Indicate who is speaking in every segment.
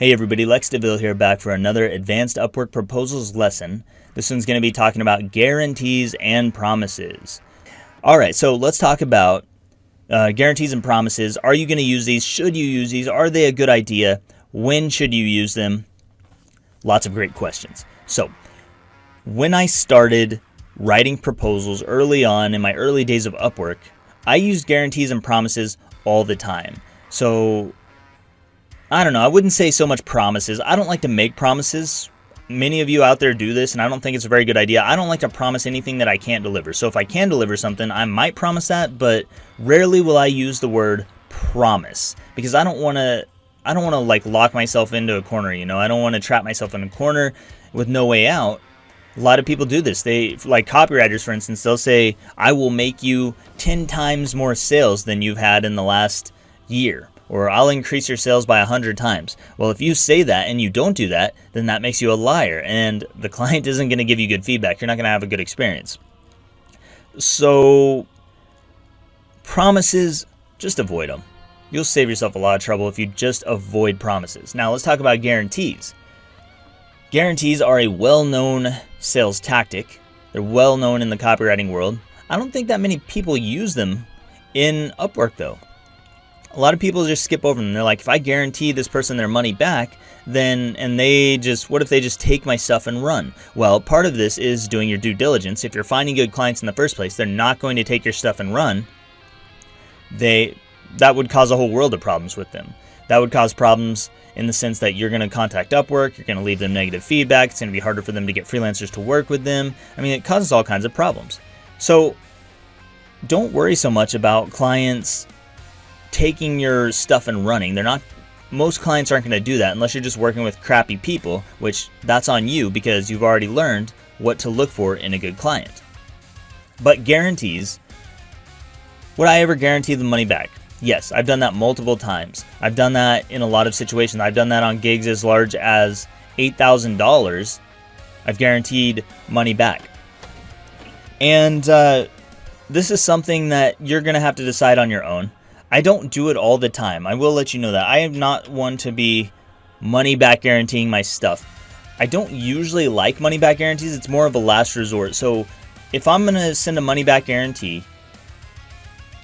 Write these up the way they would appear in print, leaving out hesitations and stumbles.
Speaker 1: Hey everybody, Lex DeVille here, back for another advanced Upwork proposals lesson. This one's going to be talking about guarantees and promises. Alright, so let's talk about guarantees and promises. Are you going to use these? Should you use these? Are they a good idea? When should you use them? Lots of great questions. So, when I started writing proposals early on in my early days of Upwork, I used guarantees and promises all the time. So, I don't know, I wouldn't say so much promises. I don't like to make promises. Many of you out there do this, and I don't think it's a very good idea. I don't like to promise anything that I can't deliver. So if I can deliver something, I might promise that, but rarely will I use the word promise, because I don't want to like lock myself into a corner, you know. I don't want to trap myself in a corner with no way out. A lot of people do this. They, like copywriters, for instance, they'll say, I will make you 10 times more sales than you've had in the last year. Or I'll increase your sales by 100 times. Well, if you say that and you don't do that, then that makes you a liar, and the client isn't going to give you good feedback. You're not going to have a good experience. So, promises, just avoid them. You'll save yourself a lot of trouble if you just avoid promises. Now, let's talk about guarantees. Guarantees are a well-known sales tactic. They're well-known in the copywriting world. I don't think that many people use them in Upwork, though. A lot of people just skip over them. They're like, if I guarantee this person their money back, then, and they just, what if they just take my stuff and run? Well, part of this is doing your due diligence. If you're finding good clients in the first place, they're not going to take your stuff and run. That would cause a whole world of problems with them. That would cause problems in the sense that you're going to contact Upwork, you're going to leave them negative feedback, it's going to be harder for them to get freelancers to work with them. I mean, it causes all kinds of problems. So, don't worry so much about clients taking your stuff and running. Most clients aren't going to do that unless you're just working with crappy people, which that's on you because you've already learned what to look for in a good client. But guarantees, would I ever guarantee the money back? Yes, I've done that multiple times. I've done that in a lot of situations. I've done that on gigs as large as $8,000. I've guaranteed money back. And this is something that you're going to have to decide on your own. I don't do it all the time. I will let you know that. I am not one to be money back guaranteeing my stuff. I don't usually like money back guarantees. It's more of a last resort. So if I'm going to send a money back guarantee,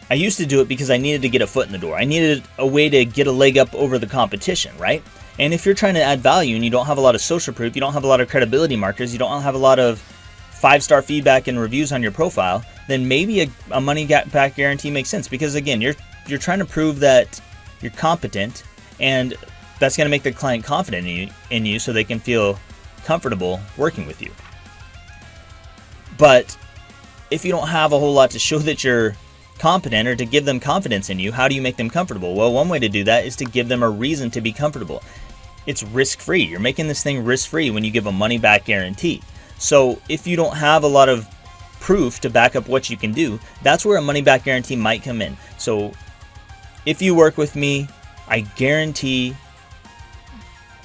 Speaker 1: I used to do it because I needed to get a foot in the door. I needed a way to get a leg up over the competition, right? And if you're trying to add value and you don't have a lot of social proof, you don't have a lot of credibility markers, you don't have a lot of 5-star feedback and reviews on your profile, then maybe a money back guarantee makes sense, because again, you're trying to prove that you're competent, and that's going to make the client confident in you so they can feel comfortable working with you. But if you don't have a whole lot to show that you're competent or to give them confidence in you, how do you make them comfortable? Well, one way to do that is to give them a reason to be comfortable. It's risk-free. You're making this thing risk-free when you give a money-back guarantee. So if you don't have a lot of proof to back up what you can do, that's where a money-back guarantee might come in. So if you work with me, I guarantee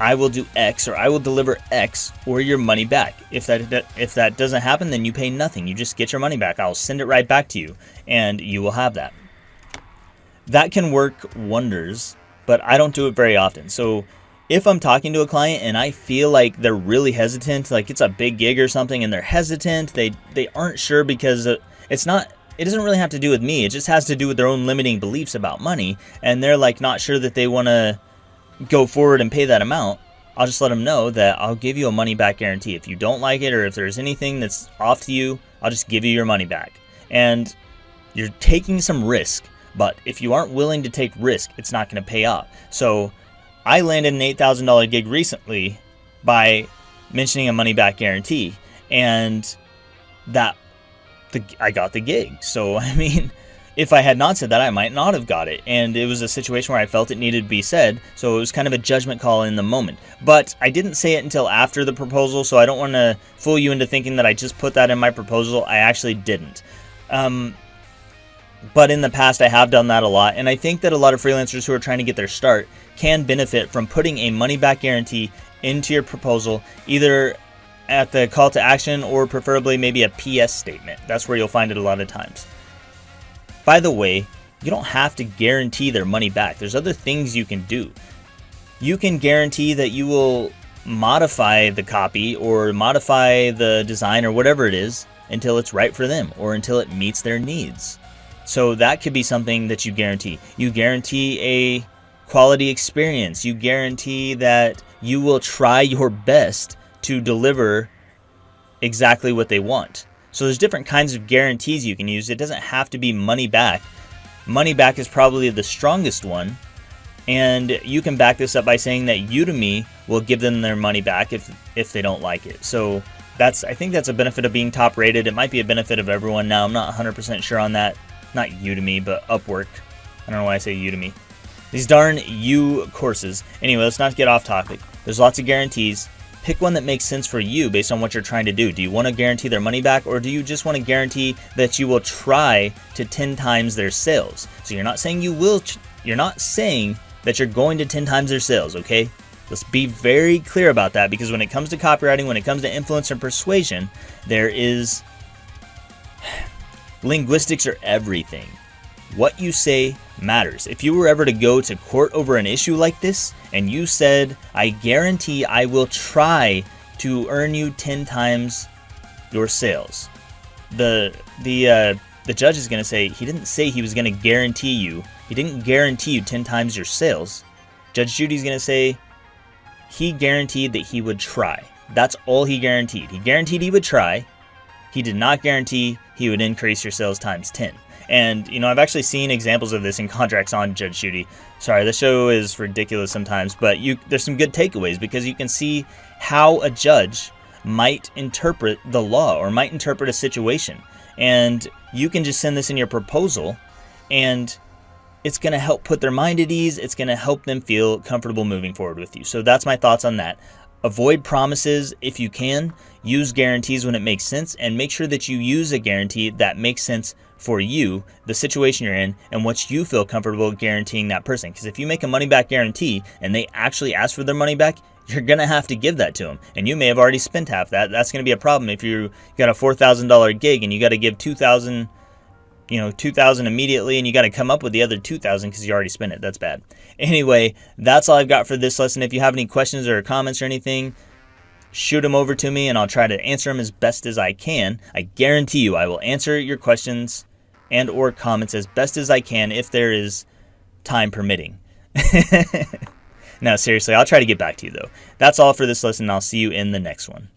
Speaker 1: I will do X, or I will deliver X, or your money back. If that doesn't happen, then you pay nothing. You just get your money back. I'll send it right back to you, and you will have that. That can work wonders, but I don't do it very often. So if I'm talking to a client and I feel like they're really hesitant, like it's a big gig or something, and they're hesitant, they aren't sure because it doesn't really have to do with me. It just has to do with their own limiting beliefs about money, and they're like not sure that they want to go forward and pay that amount. I'll just let them know that I'll give you a money back guarantee. If you don't like it, or if there's anything that's off to you, I'll just give you your money back. And you're taking some risk, but if you aren't willing to take risk, it's not going to pay off. So I landed an $8,000 gig recently by mentioning a money back guarantee, and I got the gig. So, I mean, if I had not said that, I might not have got it. And it was a situation where I felt it needed to be said. So it was kind of a judgment call in the moment. But I didn't say it until after the proposal, so I don't want to fool you into thinking that I just put that in my proposal. I actually didn't. But in the past, I have done that a lot. And I think that a lot of freelancers who are trying to get their start can benefit from putting a money-back guarantee into your proposal, either at the call to action or preferably maybe a PS statement. That's where you'll find it a lot of times. By the way, you don't have to guarantee their money back. There's other things you can do. you can guarantee that you will modify the copy or modify the design or whatever it is until it's right for them or until it meets their needs. So that could be something that you guarantee. You guarantee a quality experience. You guarantee that you will try your best to deliver exactly what they want. So there's different kinds of guarantees you can use. It doesn't have to be money back. Money back is probably the strongest one. And you can back this up by saying that Udemy will give them their money back if they don't like it. So I think that's a benefit of being top rated. It might be a benefit of everyone now. I'm not 100% sure on that. Not Udemy, but Upwork. I don't know why I say Udemy. These darn U courses. Anyway, let's not get off topic. There's lots of guarantees. Pick one that makes sense for you based on what you're trying to do. Do you want to guarantee their money back, or do you just want to guarantee that you will try to 10 times their sales? So you're not saying you will, you're not saying that you're going to 10 times their sales, okay? Let's be very clear about that, because when it comes to copywriting, when it comes to influence and persuasion, there is linguistics are everything. What you say matters. If you were ever to go to court over an issue like this and you said, I guarantee I will try to earn you 10 times your sales, the judge is going to say, he didn't say he was going to guarantee you. He didn't guarantee you 10 times your sales. Judge Judy's going to say he guaranteed that he would try. That's all he guaranteed. He guaranteed he would try. He did not guarantee he would increase your sales times 10. And, I've actually seen examples of this in contracts on Judge Judy. Sorry, the show is ridiculous sometimes, but there's some good takeaways, because you can see how a judge might interpret the law or might interpret a situation. And you can just send this in your proposal, and it's going to help put their mind at ease. It's going to help them feel comfortable moving forward with you. So that's my thoughts on that. Avoid promises if you can. Use guarantees when it makes sense, and make sure that you use a guarantee that makes sense for you, the situation you're in, and what you feel comfortable guaranteeing that person. Because if you make a money back guarantee and they actually ask for their money back, you're going to have to give that to them. And you may have already spent half that. That's going to be a problem if you got a $4,000 gig and you got to give $2,000, $2,000 immediately, and you got to come up with the other $2,000 because you already spent it. That's bad. Anyway, that's all I've got for this lesson. If you have any questions or comments or anything, shoot them over to me and I'll try to answer them as best as I can. I guarantee you I will answer your questions and or comments as best as I can if there is time permitting. No, seriously, I'll try to get back to you though. That's all for this lesson. I'll see you in the next one.